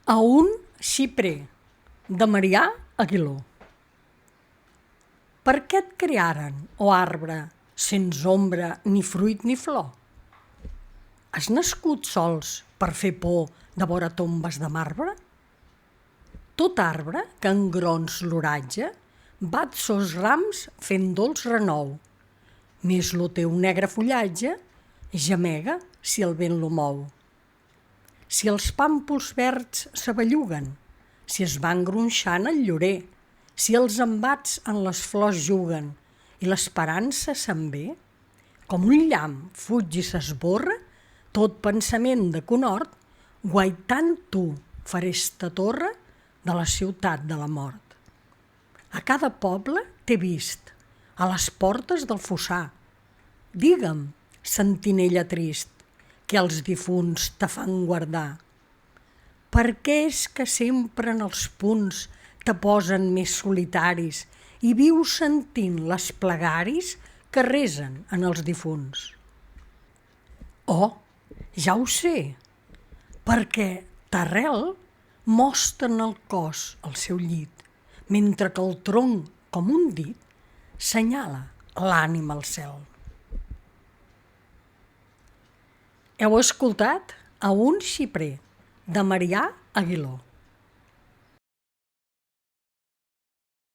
A un xiprer, de Marià Aguiló. Per què et crearen, o arbre, sens ombra, ni fruit ni flor? Has nascut sols per fer por de vora tombes de marbre? Tot arbre que engrons l'oratge bat sos rams fent dolç renou, més lo teu negre fullatge gemega si el vent lo mou. Si els pàmpols verds s'abelluguen, si es van gronxant el llorer, si els embats en les flors juguen i l'esperança se'n ve, com un llamp fuig i s'esborra tot pensament de conhort, guaitant tu faré esta torre de la ciutat de la mort. A cada poble t'he vist, a les portes del fossar. Digue'm, sentinella trist, que els difunts te fan guardar. Per què és que sempre en els punts te posen més solitaris i vius sentint les plegaris que resen en els difunts? Oh, ja ho sé, perquè t'arrel mostren el cos al seu llit, mentre que el tronc, com un dit, senyala l'ànima al cel. Heu escoltat A un xiprer, de Marià Aguiló.